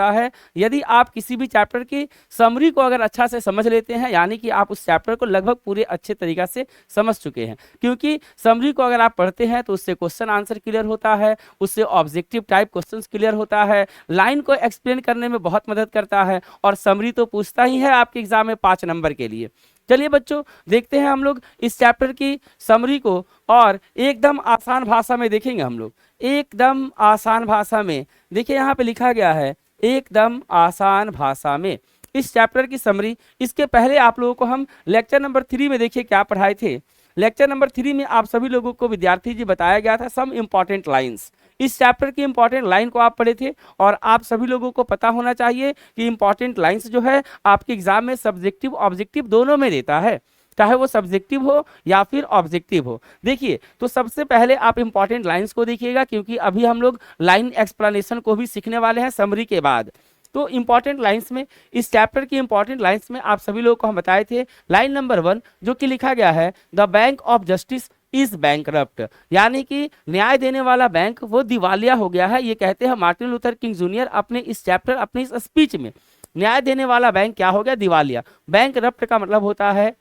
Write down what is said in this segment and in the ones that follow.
है यदि आप किसी भी चैप्टर की समरी को अगर अच्छा से समझ लेते हैं, यानी कि आप उस चैप्टर को लगभग पूरे अच्छे तरीका से समझ चुके हैं। क्योंकि समरी को अगर आप पढ़ते हैं तो उससे क्वेश्चन आंसर क्लियर होता है, उससे ऑब्जेक्टिव टाइप क्वेश्चंस क्लियर होता है, लाइन को एक्सप्लेन करने में बहुत मदद करता है, और समरी तो पूछता ही है आपके एग्जाम में 5 नंबर के लिए। चलिए बच्चों, देखते हैं हम लोग इस चैप्टर की समरी को, और एकदम आसान भाषा में देखेंगे हम लोग, एकदम आसान भाषा में। देखिए यहाँ पे लिखा गया है एकदम आसान भाषा में इस चैप्टर की समरी। इसके पहले आप लोगों को हम लेक्चर नंबर 3 में देखिए क्या पढ़ाए थे। लेक्चर नंबर 3 में आप सभी लोगों को विद्यार्थी जी बताया गया था सम इंपॉर्टेंट लाइंस। इस चैप्टर की इंपॉर्टेंट लाइन को आप पढ़े थे, और आप सभी लोगों को पता होना चाहिए कि इंपॉर्टेंट लाइंस जो है आपके एग्जाम में सब्जेक्टिव ऑब्जेक्टिव दोनों में देता है, चाहे वो सब्जेक्टिव हो या फिर ऑब्जेक्टिव हो। देखिए, तो सबसे पहले आप इंपॉर्टेंट लाइंस को देखिएगा, क्योंकि अभी हम लोग लाइन एक्सप्लेनेशन को भी सीखने वाले हैं समरी के बाद। तो इंपॉर्टेंट लाइंस में, इस चैप्टर की इंपॉर्टेंट लाइंस में आप सभी लोगों को हम बताए थे लाइन नंबर 1, जो कि लिखा गया है the bank of justice is bankrupt, यानी कि न्याय देने वाला बैंक वो दिवालिया हो गया है। ये कहते हैं मार्टिन लूथर किंग जूनियर अपने इस चैप्टर, अपने इस स्पीच में। न्याय देने वाला बैंक क्या हो गया? दिवालिया। बैंकरप्ट का मतलब होता है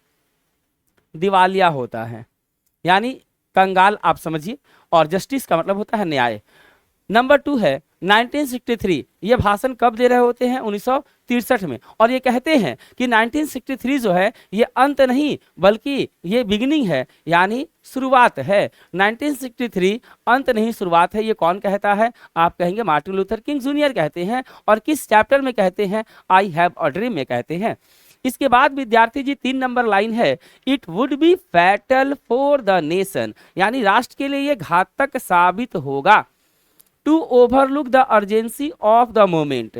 दिवालिया होता है, यानी कंगाल आप समझिए, और जस्टिस का मतलब होता है न्याय। नंबर 2 है 1963। ये भाषण कब दे रहे होते हैं? 1963 में। और ये कहते हैं कि 1963 जो है ये अंत नहीं बल्कि ये बिगिनिंग है, यानी शुरुआत है। 1963 अंत नहीं शुरुआत है। ये कौन कहता है? आप कहेंगे मार्टिन लूथर किंग जूनियर कहते हैं। और किस चैप्टर में कहते हैं? आई हैव अ ड्रीम में कहते हैं। इसके बाद विद्यार्थी जी 3 नंबर लाइन है it would be fatal for the nation, यानी राष्ट्र के लिए ये घातक साबित होगा। To overlook the urgency of the moment.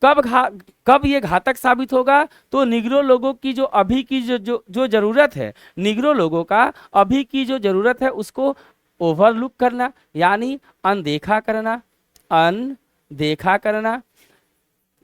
कब ये घातक साबित होगा? तो निग्रो लोगों की जो अभी की जो जरूरत है, निग्रो लोगों का अभी की जो जरूरत है उसको ओवरलुक करना, यानी अनदेखा करना, अनदेखा करना,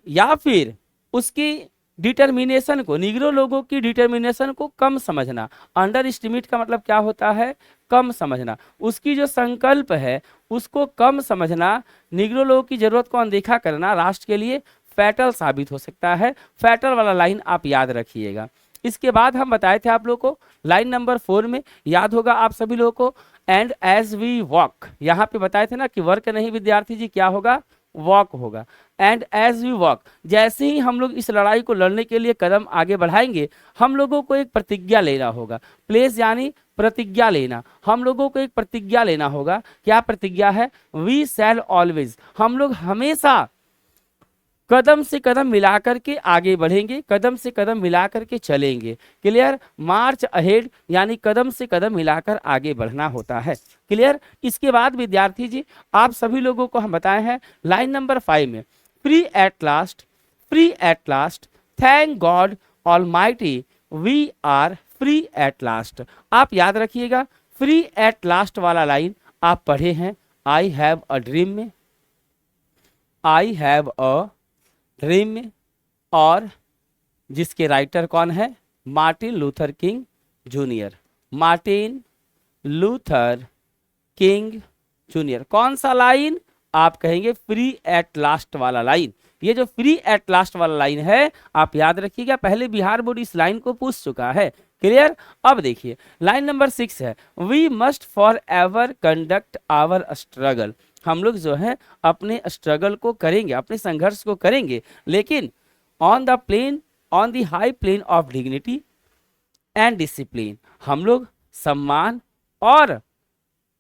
या फिर उसकी डिटर्मिनेशन को, निग्रो लोगों की डिटर्मिनेशन को कम समझना। अंडर एस्टिमेट का मतलब क्या होता है? कम समझना। उसकी जो संकल्प है उसको कम समझना, निग्रो लोगों की जरूरत को अनदेखा करना राष्ट्र के लिए फैटल साबित हो सकता है। फैटल वाला लाइन आप याद रखिएगा। इसके बाद हम बताए थे आप लोगों को लाइन नंबर 4 में, याद होगा आप सभी लोगों को, एंड एज वी वॉक। यहाँ पे बताए थे ना कि वर्क नहीं विद्यार्थी जी, क्या होगा? वॉक होगा। एंड एज वी वॉक, जैसे ही हम लोग इस लड़ाई को लड़ने के लिए कदम आगे बढ़ाएंगे, हम लोगों को एक प्रतिज्ञा लेना होगा। प्लेस यानी प्रतिज्ञा लेना, हम लोगों को एक प्रतिज्ञा लेना होगा। क्या प्रतिज्ञा है? वी शैल ऑलवेज, हम लोग हमेशा कदम से कदम मिलाकर के आगे बढ़ेंगे, कदम से कदम मिलाकर के चलेंगे। क्लियर? मार्च अहेड, यानी कदम से कदम मिलाकर आगे बढ़ना होता है। क्लियर? इसके बाद विद्यार्थी जी आप सभी लोगों को हम बताए हैं लाइन नंबर 5 में, free at last, free at last, thank God almighty we are free at last. आप याद रखिएगा, फ्री एट लास्ट वाला लाइन आप पढ़े हैं आई हैव अ ड्रीम में, आई हैव अ ड्रीम में, और जिसके राइटर कौन है? Martin Luther King junior, Martin Luther King junior. कौन सा लाइन? आप कहेंगे फ्री एट लास्ट वाला लाइन। ये जो फ्री एट लास्ट वाला लाइन है आप याद रखिएगा, पहले बिहार बोर्ड इस लाइन को पूछ चुका है। क्लियर? अब देखिए लाइन नंबर 6 है we must forever conduct our struggle. हम लोग जो है अपने स्ट्रगल को करेंगे, अपने संघर्ष को करेंगे, लेकिन on the plane, on the high plane of dignity and discipline. हम लोग सम्मान और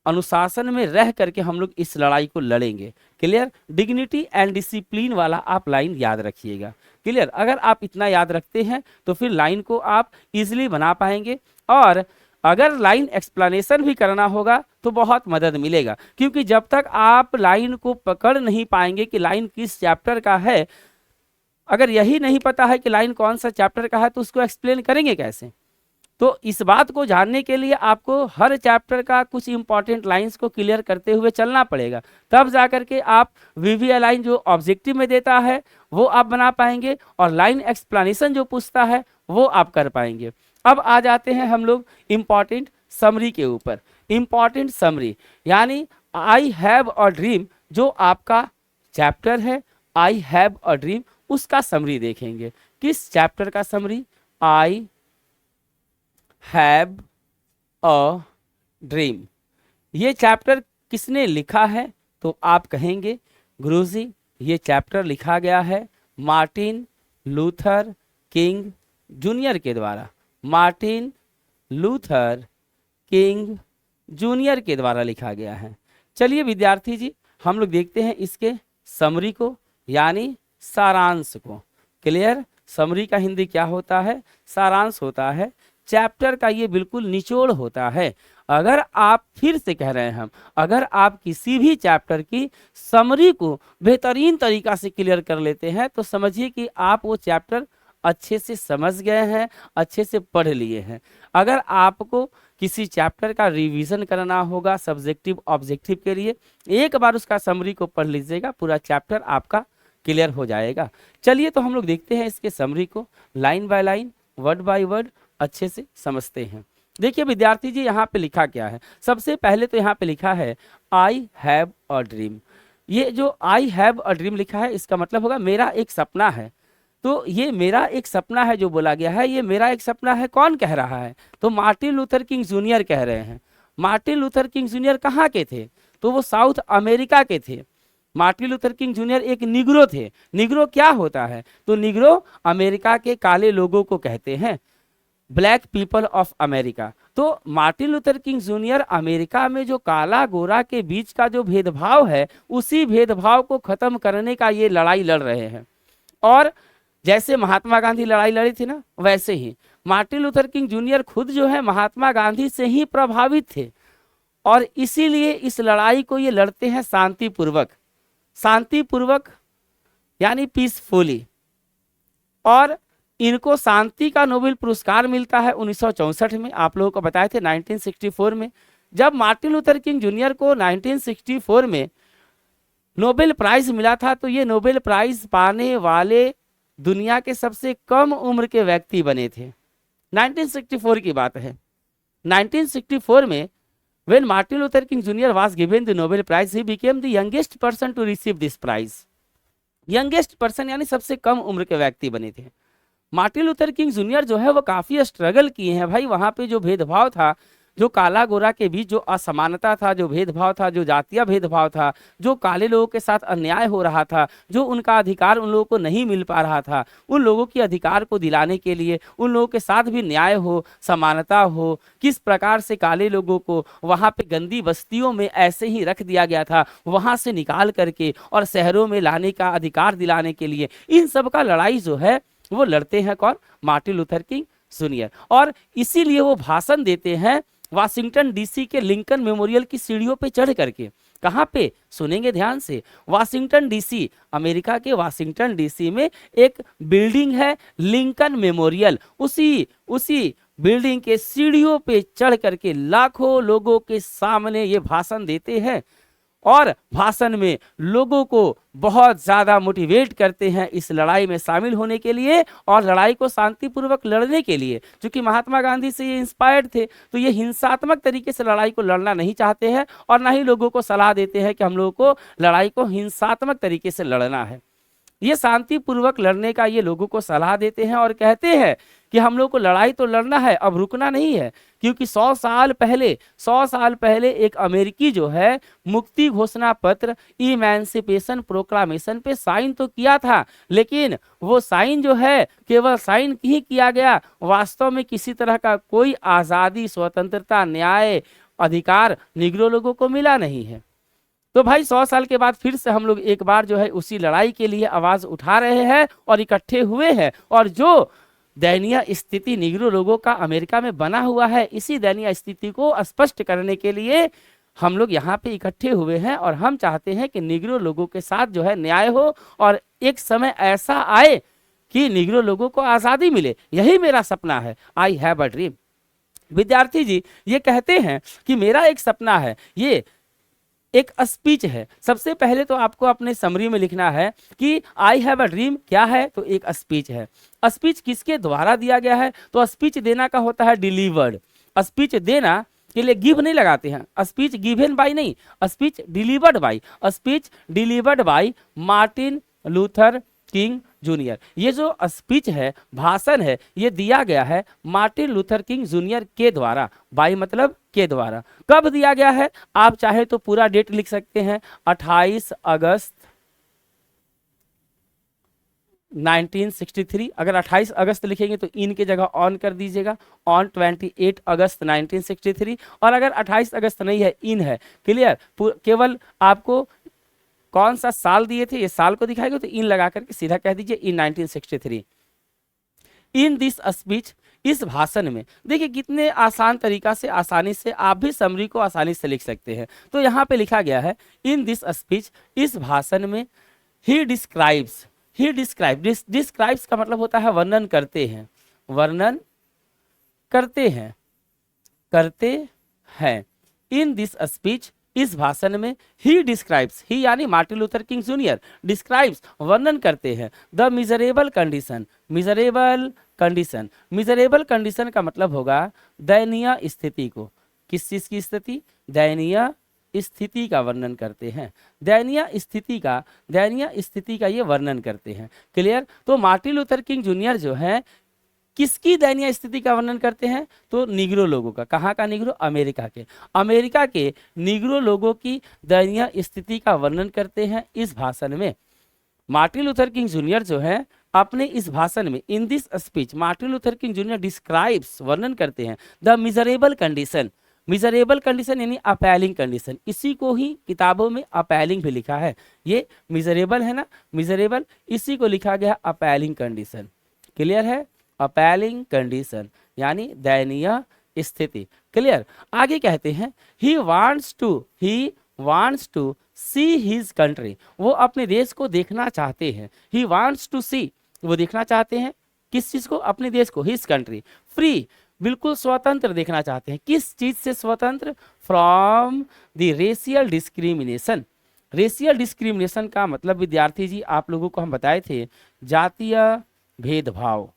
अनुशासन में रह करके हम लोग इस लड़ाई को लड़ेंगे। क्लियर? डिग्निटी एंड डिसिप्लिन वाला आप लाइन याद रखिएगा। क्लियर? अगर आप इतना याद रखते हैं तो फिर लाइन को आप इजीली बना पाएंगे, और अगर लाइन एक्सप्लेनेशन भी करना होगा तो बहुत मदद मिलेगा। क्योंकि जब तक आप लाइन को पकड़ नहीं पाएंगे कि लाइन किस चैप्टर का है, अगर यही नहीं पता है कि लाइन कौन सा चैप्टर का है, तो उसको एक्सप्लेन करेंगे कैसे? तो इस बात को जानने के लिए आपको हर चैप्टर का कुछ इंपॉर्टेंट लाइंस को क्लियर करते हुए चलना पड़ेगा, तब जाकर के आप वीवीआई लाइन जो ऑब्जेक्टिव में देता है वो आप बना पाएंगे, और लाइन एक्सप्लेनेशन जो पूछता है वो आप कर पाएंगे। अब आ जाते हैं हम लोग इंपॉर्टेंट समरी के ऊपर। इंपॉर्टेंट समरी यानी आई हैव अ ड्रीम जो आपका चैप्टर है, आई हैव अ ड्रीम, उसका समरी देखेंगे। किस चैप्टर का summary? I have a dream. ये चैप्टर किसने लिखा है? तो आप कहेंगे गुरुजी ये चैप्टर लिखा गया है मार्टिन लूथर किंग जूनियर के द्वारा। मार्टिन लूथर किंग जूनियर के द्वारा लिखा गया है। चलिए विद्यार्थी जी हम लोग देखते हैं इसके समरी को, यानी सारांश को। क्लियर? समरी का हिंदी क्या होता है? सारांश होता है। चैप्टर का ये बिल्कुल निचोड़ होता है। अगर आप, फिर से कह रहे हैं हम, अगर आप किसी भी चैप्टर की समरी को बेहतरीन तरीका से क्लियर कर लेते हैं तो समझिए कि आप वो चैप्टर अच्छे से समझ गए हैं, अच्छे से पढ़ लिए हैं। अगर आपको किसी चैप्टर का रिवीजन करना होगा सब्जेक्टिव ऑब्जेक्टिव के लिए, एक बार उसका समरी को पढ़ लीजिएगा, पूरा चैप्टर आपका क्लियर हो जाएगा। चलिए तो हम लोग देखते हैं इसके समरी को, line by line, word by word अच्छे से समझते हैं। देखिए विद्यार्थी जी यहाँ पे लिखा क्या है। सबसे पहले तो यहाँ पे लिखा है आई हैव अ ड्रीम। ये जो आई हैव अ ड्रीम लिखा है इसका मतलब होगा मेरा एक सपना है। तो ये मेरा एक सपना है जो बोला गया है, ये मेरा एक सपना है कौन कह रहा है? तो मार्टिन लूथर किंग जूनियर कह रहे हैं। मार्टिन लूथर किंग जूनियर कहाँ के थे? तो वो साउथ अमेरिका के थे। मार्टिन लूथर किंग जूनियर एक निग्रो थे। निग्रो क्या होता है? तो निग्रो अमेरिका के काले लोगों को कहते हैं, ब्लैक पीपल ऑफ अमेरिका। तो Martin Luther King junior America में जो काला गोरा के बीच का जो भेदभाव है, उसी भेदभाव को खत्म करने का ये लड़ाई लड़ रहे हैं। और जैसे महात्मा गांधी लड़ाई लड़ी थी ना, वैसे ही मार्टिन लूथर किंग जूनियर खुद जो है महात्मा गांधी से ही प्रभावित थे, और इसीलिए इस लड़ाई को ये लड़ते हैं शांतिपूर्वक। शांतिपूर्वक यानी पीसफुली। और इनको शांति का नोबेल पुरस्कार मिलता है 1964 में। आप लोगों को बताए थे 1964 में। जब मार्टिन लूथर किंग जूनियर को 1964 में नोबेल प्राइज मिला था, तो ये नोबेल प्राइज पाने वाले दुनिया के सबसे कम उम्र के व्यक्ति बने थे। 1964 की बात है। 1964 में when Martin Luther King Jr. was given the Nobel Prize, he became the youngest person to receive this prize. Youngest person यानी सबसे कम उम्र के व्यक्ति बने थे। मार्टिन लूथर किंग जूनियर जो है वो काफी स्ट्रगल किए हैं भाई। वहां पे जो भेदभाव था, जो काला गोरा के बीच जो असमानता था, जो भेदभाव था, जो जातीय भेदभाव था, जो काले लोगों के साथ अन्याय हो रहा था, जो उनका अधिकार उन लोगों को नहीं मिल पा रहा था, उन लोगों के अधिकार को दिलाने के लिए, उन लोगों के साथ भी न्याय हो, समानता हो, किस प्रकार से काले लोगों को वहाँ पे गंदी बस्तियों में ऐसे ही रख दिया गया था, वहाँ से निकाल करके और शहरों में लाने का अधिकार दिलाने के लिए, इन सब का लड़ाई जो है वो लड़ते हैं कौन? Martin Luther King junior. और इसीलिए वो भाषण देते हैं वाशिंगटन डीसी के लिंकन मेमोरियल की सीढ़ियों पे चढ़ करके। कहाँ पे? सुनेंगे ध्यान से। वाशिंगटन डीसी, अमेरिका के वाशिंगटन डीसी में एक बिल्डिंग है लिंकन मेमोरियल। उसी बिल्डिंग के सीढ़ियों पे चढ़ करके लाखों लोगों के सामने ये भाषण देते हैं, और भाषण में लोगों को बहुत ज्यादा मोटिवेट करते हैं इस लड़ाई में शामिल होने के लिए और लड़ाई को शांतिपूर्वक लड़ने के लिए। क्योंकि महात्मा गांधी से ये इंस्पायर्ड थे, तो ये हिंसात्मक तरीके से लड़ाई को लड़ना नहीं चाहते हैं, और ना ही लोगों को सलाह देते हैं कि हम लोगों को लड़ाई को हिंसात्मक तरीके से लड़ना है। ये शांतिपूर्वक लड़ने का ये लोगों को सलाह देते हैं और कहते हैं कि हम लोग को लड़ाई तो लड़ना है, अब रुकना नहीं है। क्योंकि 100 साल पहले एक अमेरिकी जो है मुक्ति घोषणा पत्र, इमेंसिपेशन प्रोक्लामेशन पे साइन तो किया था, लेकिन वो साइन जो है केवल साइन ही किया गया, वास्तव में किसी तरह का कोई आज़ादी, स्वतंत्रता, न्याय, अधिकार निग्रो लोगों को मिला नहीं है। तो भाई 100 साल के बाद फिर से हम लोग एक बार जो है उसी लड़ाई के लिए आवाज उठा रहे हैं और इकट्ठे हुए हैं। और जो दयनीय स्थिति निग्रो लोगों का अमेरिका में बना हुआ है, इसी दयनीय स्थिति को स्पष्ट करने के लिए हम लोग यहाँ पे इकट्ठे हुए हैं, और हम चाहते हैं कि निग्रो लोगों के साथ जो है न्याय हो, और एक समय ऐसा आए कि निग्रो लोगों को आज़ादी मिले। यही मेरा सपना है। I have a dream. विद्यार्थी जी ये कहते हैं कि मेरा एक सपना है, ये एक स्पीच है। सबसे पहले तो आपको अपने समरी में लिखना है कि आई हैव अ ड्रीम क्या है, तो एक स्पीच है। स्पीच किसके द्वारा दिया गया है? तो स्पीच देना का होता है डिलीवर्ड। स्पीच देना के लिए गिव नहीं लगाते हैं, स्पीच गिवन बाय नहीं, speech delivered by. Speech delivered by Martin Luther King junior. ये जो स्पीच है, भाषण है, ये दिया गया है मार्टिन लूथर किंग जूनियर के द्वारा। बाई मतलब के द्वारा। कब दिया गया है? आप चाहे तो पूरा डेट लिख सकते हैं, 28 अगस्त 1963। अगर 28 अगस्त लिखेंगे तो इन की जगह ऑन कर दीजिएगा, ऑन 28 अगस्त 1963। और अगर 28 अगस्त नहीं है, इन है, क्लियर। केवल आपको कौन सा साल दिए थे ये साल को दिखाएगा, तो इन लगा करके सीधा कह दीजिए इन 1963। इन दिस स्पीच, इस भाषण में, देखिए कितने आसान तरीका से, आसानी से आप भी समरी को आसानी से लिख सकते हैं। तो यहाँ पे लिखा गया है इन दिस स्पीच, इस भाषण में, ही डिस्क्राइब्स, डिस्क्राइब्स का मतलब होता है वर्णन करते हैं, वर्णन करते हैं, करते हैं। इन दिस स्पीच, इस भाषण में, ही डिस्क्राइब्स, ही यानी Martin Luther King junior, describes वर्णन करते हैं, the miserable condition, miserable condition, miserable condition का मतलब होगा दयनीय स्थिति को। किस चीज की स्थिति? दयनीय स्थिति का वर्णन करते हैं, दयनीय स्थिति का ये वर्णन करते हैं, क्लियर। तो मार्टिन लूथर किंग जूनियर जो है किसकी दयनीय स्थिति का वर्णन करते हैं? तो निग्रो लोगों का। कहाँ का निग्रो? अमेरिका के। अमेरिका के निग्रो लोगों की दयनीय स्थिति का वर्णन करते हैं इस भाषण में। मार्टिन लूथर किंग जूनियर जो है अपने इस भाषण में, in this speech, Martin Luther King junior describes वर्णन करते हैं the miserable condition, miserable condition यानी अपैलिंग कंडीशन। इसी को ही किताबों में अपैलिंग भी लिखा है। ये मिजरेबल है ना, मिजरेबल, इसी को लिखा गया अपैलिंग कंडीशन, क्लियर है। अपैलिंग कंडीशन यानी दयनीय स्थिति, क्लियर। आगे कहते हैं he wants to see his country, वो अपने देश को देखना चाहते हैं। ही वांट्स टू सी, वो देखना चाहते हैं किस चीज को? अपने देश को, हिज कंट्री, फ्री, बिल्कुल स्वतंत्र देखना चाहते हैं। किस चीज से स्वतंत्र? From the racial discrimination. Racial discrimination का मतलब विद्यार्थी जी आप लोगों को हम बताए थे जातीय भेदभाव,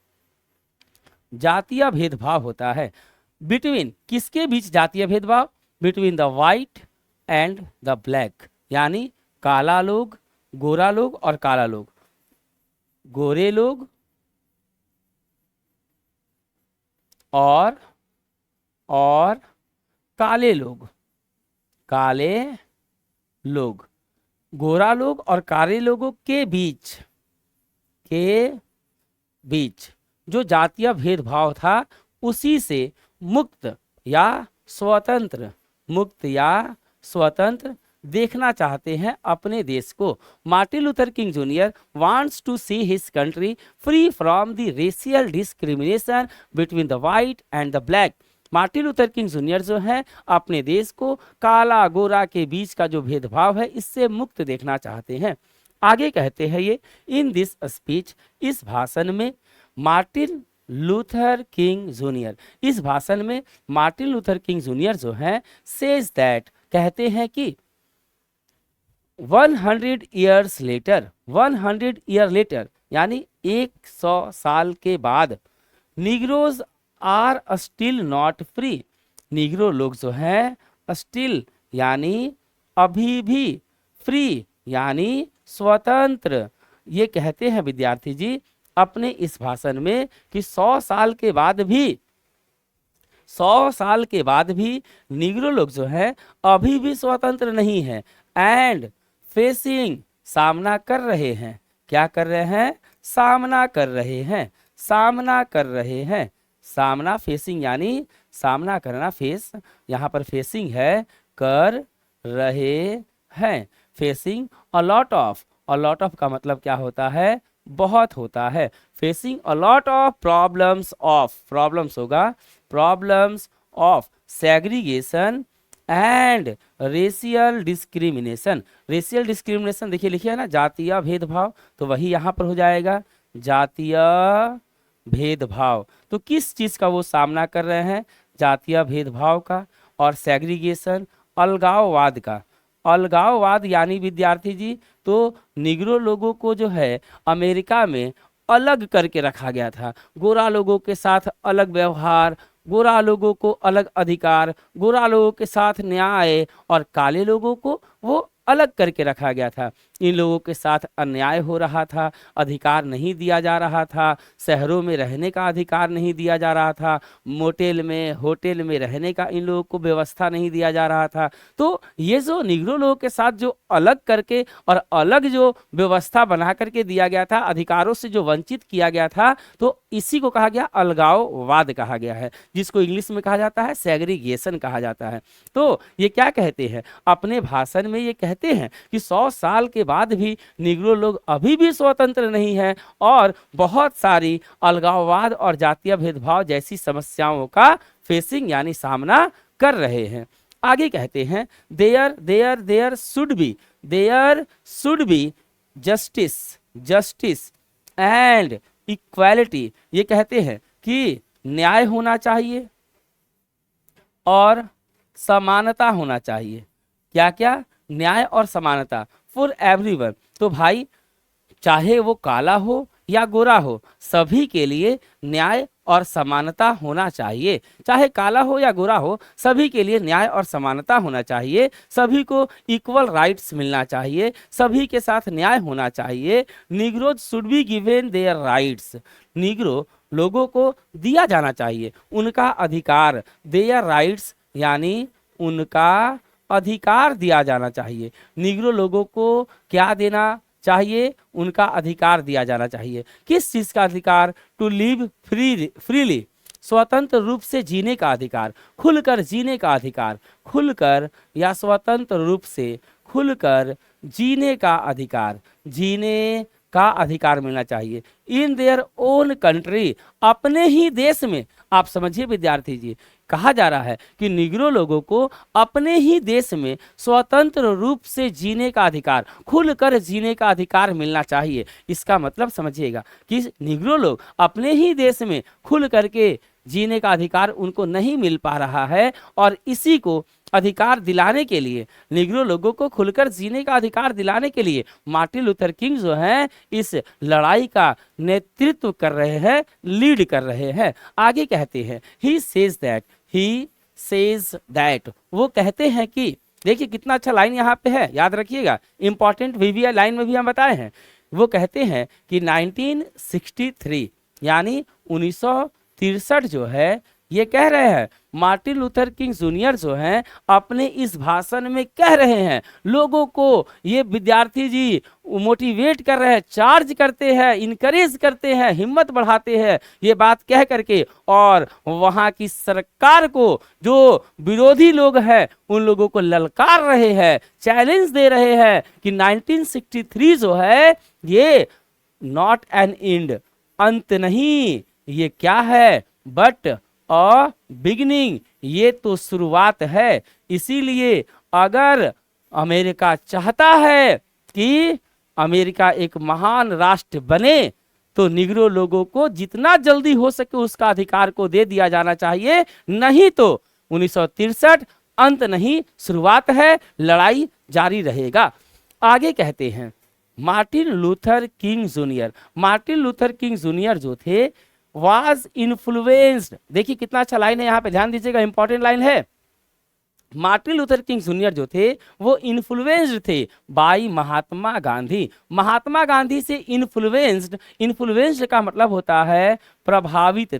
जातीय भेदभाव होता है। बिटवीन, किसके बीच जातीय भेदभाव? Between the white and the black, यानी काला लोग, गोरा लोग और काला लोग, गोरे लोग और काले लोग, काले लोग, गोरा लोग और काले लोगों के बीच जो जातीय भेदभाव था उसी से मुक्त या स्वतंत्र, मुक्त या स्वतंत्र देखना चाहते हैं अपने देश को। Martin Luther King junior wants to see his country free from the racial discrimination between the white and the black. Martin Luther King junior जो है अपने देश को काला गोरा के बीच का जो भेदभाव है इससे मुक्त देखना चाहते हैं। आगे कहते हैं ये इन दिस स्पीच, इस भाषण में, मार्टिन लूथर किंग जूनियर, इस भाषण में मार्टिन लूथर किंग जूनियर जो है सेज दैट, कहते हैं कि 100 ईयर्स लेटर, 100 ईयर लेटर यानी 100 साल के बाद, negroes are still not free, negro लोग जो है स्टिल यानी अभी भी, फ्री यानी स्वतंत्र। ये कहते हैं विद्यार्थी जी अपने इस भाषण में कि 100 साल के बाद भी, 100 साल के बाद भी निग्रो लोग जो है अभी भी स्वतंत्र नहीं है। एंड फेसिंग, सामना कर रहे हैं, क्या कर रहे हैं? सामना कर रहे हैं, सामना कर रहे हैं, सामना, फेसिंग यानी सामना करना, फेस यहाँ पर फेसिंग है, कर रहे हैं, facing a lot of, a lot of का मतलब क्या होता है? बहुत होता है। Facing a lot of problems of, problems होगा, problems of segregation and racial discrimination. Racial discrimination देखिए लिखिए है ना, जातीय भेदभाव, तो वही यहाँ पर हो जाएगा जातीय भेदभाव। तो किस चीज का वो सामना कर रहे हैं? जातीय भेदभाव का। और सेग्रीगेशन, अलगाववाद का। अलगाववाद यानी विद्यार्थी जी तो निग्रो लोगों को जो है अमेरिका में अलग करके रखा गया था, गोरा लोगों के साथ अलग व्यवहार, गोरा लोगों को अलग अधिकार, गोरा लोगों के साथ न्याय, और काले लोगों को वो अलग करके रखा गया था। इन लोगों के साथ अन्याय हो रहा था, अधिकार नहीं दिया जा रहा था, शहरों में रहने का अधिकार नहीं दिया जा रहा था, मोटेल में होटल में रहने का इन लोगों को व्यवस्था नहीं दिया जा रहा था। तो ये जो निग्रो लोगों के साथ जो अलग करके और अलग जो व्यवस्था बना करके दिया गया था, अधिकारों से जो वंचित किया गया था, तो इसी को कहा गया अलगाववाद कहा गया है, जिसको इंग्लिश में कहा जाता है सेग्रीगेशन कहा जाता है। तो ये क्या कहते हैं अपने भाषण में, ये कहते हैं कि 100 साल के बाद भी निग्रो लोग अभी भी स्वतंत्र नहीं है और बहुत सारी अलगाववाद और जातीय भेदभाव जैसी समस्याओं का फेसिंग यानी सामना कर रहे हैं। आगे कहते हैं there should be justice and equality. ये कहते हैं कि न्याय होना चाहिए और समानता होना चाहिए। क्या क्या? न्याय और समानता फॉर एवरीवन। तो भाई चाहे वो काला हो या गोरा हो, सभी के लिए न्याय और समानता होना चाहिए। चाहे काला हो या गोरा हो, सभी के लिए न्याय और समानता होना चाहिए। सभी को इक्वल राइट्स मिलना चाहिए, सभी के साथ न्याय होना चाहिए। Negroes should be given their rights. Negro लोगों को दिया जाना चाहिए उनका अधिकार। देयर राइट्स यानी उनका अधिकार दिया जाना चाहिए। निग्रो लोगों को क्या देना चाहिए? उनका अधिकार दिया जाना चाहिए। किस चीज का अधिकार? टू लिव फ्रीली, स्वतंत्र रूप से जीने का अधिकार, खुलकर जीने का अधिकार। खुलकर या स्वतंत्र रूप से खुलकर जीने का अधिकार, जीने का अधिकार मिलना चाहिए। इन देयर ओन कंट्री, अपने ही देश में। आप समझिए विद्यार्थी जी, कहा जा रहा है कि निग्रो लोगों को अपने ही देश में स्वतंत्र रूप से जीने का अधिकार, खुलकर जीने का अधिकार मिलना चाहिए। इसका मतलब समझिएगा कि निग्रो लोग अपने ही देश में खुल करके जीने का अधिकार उनको नहीं मिल पा रहा है, और इसी को अधिकार दिलाने के लिए, निग्रो लोगों को खुलकर जीने का अधिकार दिलाने के लिए मार्टिन लूथर किंग जो हैं इस लड़ाई का नेतृत्व कर रहे हैं, लीड कर रहे हैं। आगे कहते हैं ही सेज दैट, वो कहते हैं कि, देखिए कितना अच्छा लाइन यहाँ पे है, याद रखिएगा, इंपॉर्टेंट वीवीआई लाइन में भी हम बताए हैं। वो कहते हैं कि 1963 यानी 1963 जो है, ये कह रहे हैं मार्टिन लूथर किंग जूनियर जो हैं अपने इस भाषण में कह रहे हैं लोगों को, ये विद्यार्थी जी मोटिवेट कर रहे हैं, चार्ज करते हैं, इनकरेज करते हैं, हिम्मत बढ़ाते हैं ये बात कह करके, और वहां की सरकार को जो विरोधी लोग हैं उन लोगों को ललकार रहे हैं, चैलेंज दे रहे हैं कि 1963 जो है ये नॉट एन एंड, अंत नहीं, ये क्या है, बट अ बिगिनिंग, ये तो शुरुआत है। इसीलिए अगर अमेरिका चाहता है कि अमेरिका एक महान राष्ट्र बने, तो निग्रो लोगों को जितना जल्दी हो सके उसका अधिकार को दे दिया जाना चाहिए, नहीं तो 1963 अंत नहीं, शुरुआत है, लड़ाई जारी रहेगा। आगे कहते हैं मार्टिन लूथर किंग जूनियर जो थे was influenced, देखिए कितना अच्छा लाइन है यहाँ पे, ध्यान दीजिएगा, इंपॉर्टेंट लाइन है। मार्टिन लूथर किंग जूनियर जो थे वो इन्फ्लुएंस्ड थे बाय महात्मा गांधी। महात्मा गांधी से इन्फ्लुएंस्ड का मतलब होता है प्रभावित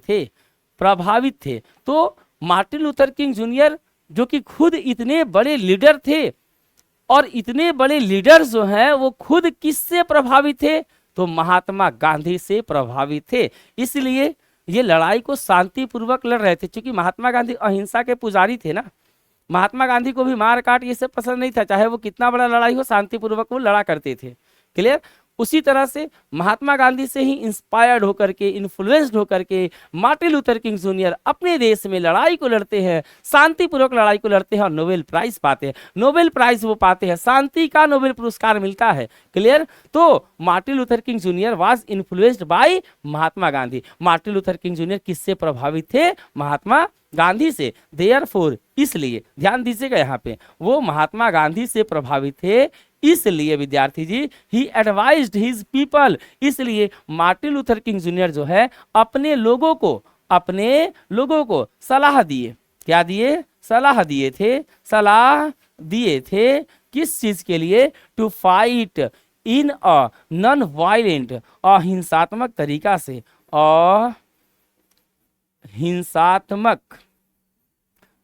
थे। तो मार्टिन लूथर किंग जूनियर जो कि खुद इतने बड़े लीडर थे, और इतने बड़े लीडर जो हैं वो खुद किससे प्रभावित थे? तो महात्मा गांधी से प्रभावित थे। इसलिए ये लड़ाई को शांतिपूर्वक लड़ रहे थे, क्योंकि महात्मा गांधी अहिंसा के पुजारी थे ना। महात्मा गांधी को भी मार काट ये सब पसंद नहीं था, चाहे वो कितना बड़ा लड़ाई हो, शांतिपूर्वक वो लड़ा करते थे। क्लियर? उसी तरह से महात्मा गांधी से ही इंस्पायर्ड होकर के, इन्फ्लुएंस्ड होकर के मार्टिन लूथर किंग जूनियर अपने देश में लड़ाई को लड़ते हैं, शांतिपूर्वक लड़ाई को लड़ते हैं और नोबेल प्राइज पाते हैं। नोबेल प्राइज वो पाते हैं, शांति का नोबेल पुरस्कार मिलता है। क्लियर? तो Martin Luther King junior was influenced by Mahatma Gandhi. Martin Luther King junior किससे प्रभावित थे? महात्मा गांधी से। देयरफॉर, इसलिए ध्यान दीजिएगा यहाँ पे, वो महात्मा गांधी से प्रभावित थे, इसलिए विद्यार्थी जी ही एडवाइज्ड हिज पीपल, इसलिए मार्टिन लूथर किंग जूनियर जो है अपने लोगों को सलाह दिए। क्या दिए? सलाह दिए थे किस चीज के लिए? To fight in a non violent, अहिंसात्मक तरीका से, अहिंसात्मक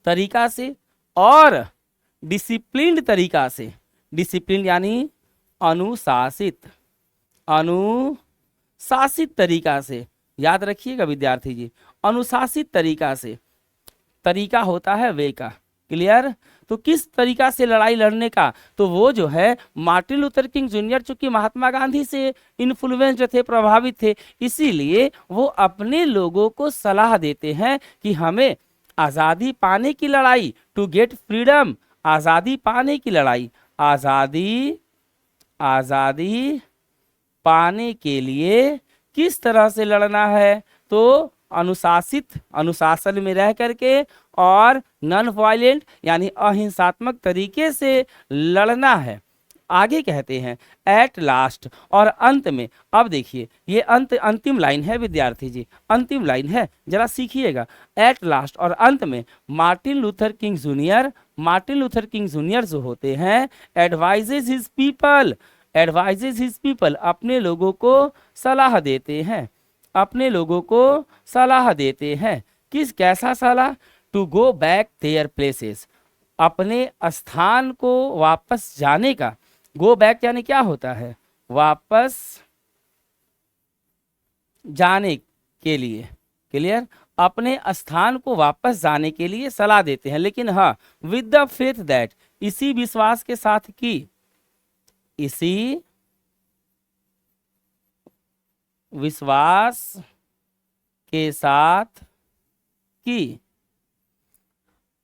तरीका से और डिसिप्लिन्ड तरीका से, डिसिप्लिन यानी अनुशासित, अनुशासित तरीका से, याद रखिएगा विद्यार्थी जी, अनुशासित तरीका से, तरीका होता है वे का, क्लियर। तो किस तरीका से लड़ाई लड़ने का, तो वो जो है मार्टिन लूथर किंग जूनियर चूंकि महात्मा गांधी से इन्फ्लुएंस थे, प्रभावित थे, इसीलिए वो अपने लोगों को सलाह देते हैं कि हमें आज़ादी पाने की लड़ाई, टू गेट फ्रीडम, आज़ादी पाने की लड़ाई, आज़ादी आज़ादी पाने के लिए किस तरह से लड़ना है, तो अनुशासित, अनुशासन में रह करके और नॉन वायलेंट यानी अहिंसात्मक तरीके से लड़ना है। आगे कहते हैं एट लास्ट, और अंत में। अब देखिए ये अंतिम लाइन है विद्यार्थी जी, अंतिम लाइन है, जरा सीखिएगा। एट लास्ट और अंत में Martin Luther King junior, Martin Luther King junior जो होते हैं advises his people, advises his people, अपने लोगों को सलाह देते हैं, अपने लोगों को सलाह देते हैं। किस कैसा सलाह, to go back their places, अपने स्थान को वापस जाने का। गो बैक यानी क्या होता है, वापस जाने के लिए, क्लियर, अपने स्थान को वापस जाने के लिए सलाह देते हैं, लेकिन हाँ विद द फेथ दैट, इसी विश्वास के साथ कि, इसी विश्वास के साथ कि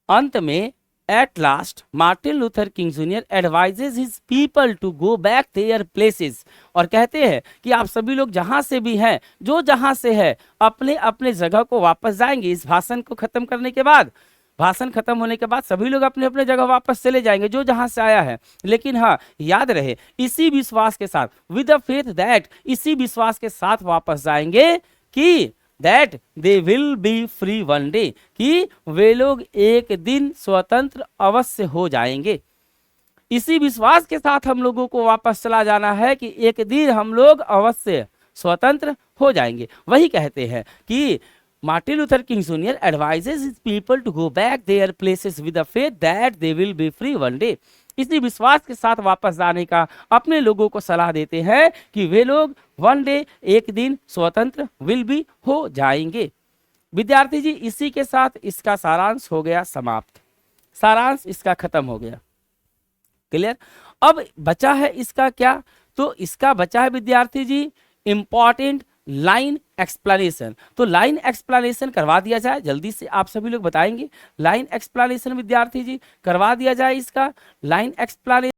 अंत में at last Martin Luther King junior advises his people to go back their places, और कहते हैं कि आप सभी लोग जहां से भी हैं, जो जहां से है, अपने अपने जगह को वापस जाएंगे। इस भाषण को खत्म करने के बाद, भाषण खत्म होने के बाद सभी लोग अपने अपने जगह वापस चले जाएंगे, जो जहां से आया है, लेकिन हाँ याद रहे इसी विश्वास के साथ, विद द फेथ दैट, इसी विश्वास के साथ वापस जाएंगे कि that they will be free one day, कि वे लोग एक दिन स्वतंत्र अवश्य हो जाएंगे। इसी विश्वास के साथ हम लोगों को वापस चला जाना है कि एक दिन हम लोग अवश्य स्वतंत्र हो जाएंगे। वही कहते हैं कि Martin Luther King junior advises his people to go back their places with the faith that they will be free one day, इसी विश्वास के साथ वापस जाने का अपने लोगों को सलाह देते हैं कि वे लोग वन डे, एक दिन स्वतंत्र विल बी हो जाएंगे। विद्यार्थी जी इसी के साथ इसका सारांश हो गया समाप्त, सारांश इसका खत्म हो गया, क्लियर। अब बचा है इसका क्या, तो इसका बचा है विद्यार्थी जी इंपॉर्टेंट लाइन एक्सप्लेनेशन। तो लाइन एक्सप्लेनेशन करवा दिया जाए, जल्दी से आप सभी लोग बताएंगे। लाइन एक्सप्लेनेशन विद्यार्थी जी करवा दिया जाए, इसका लाइन एक्सप्लेनेशन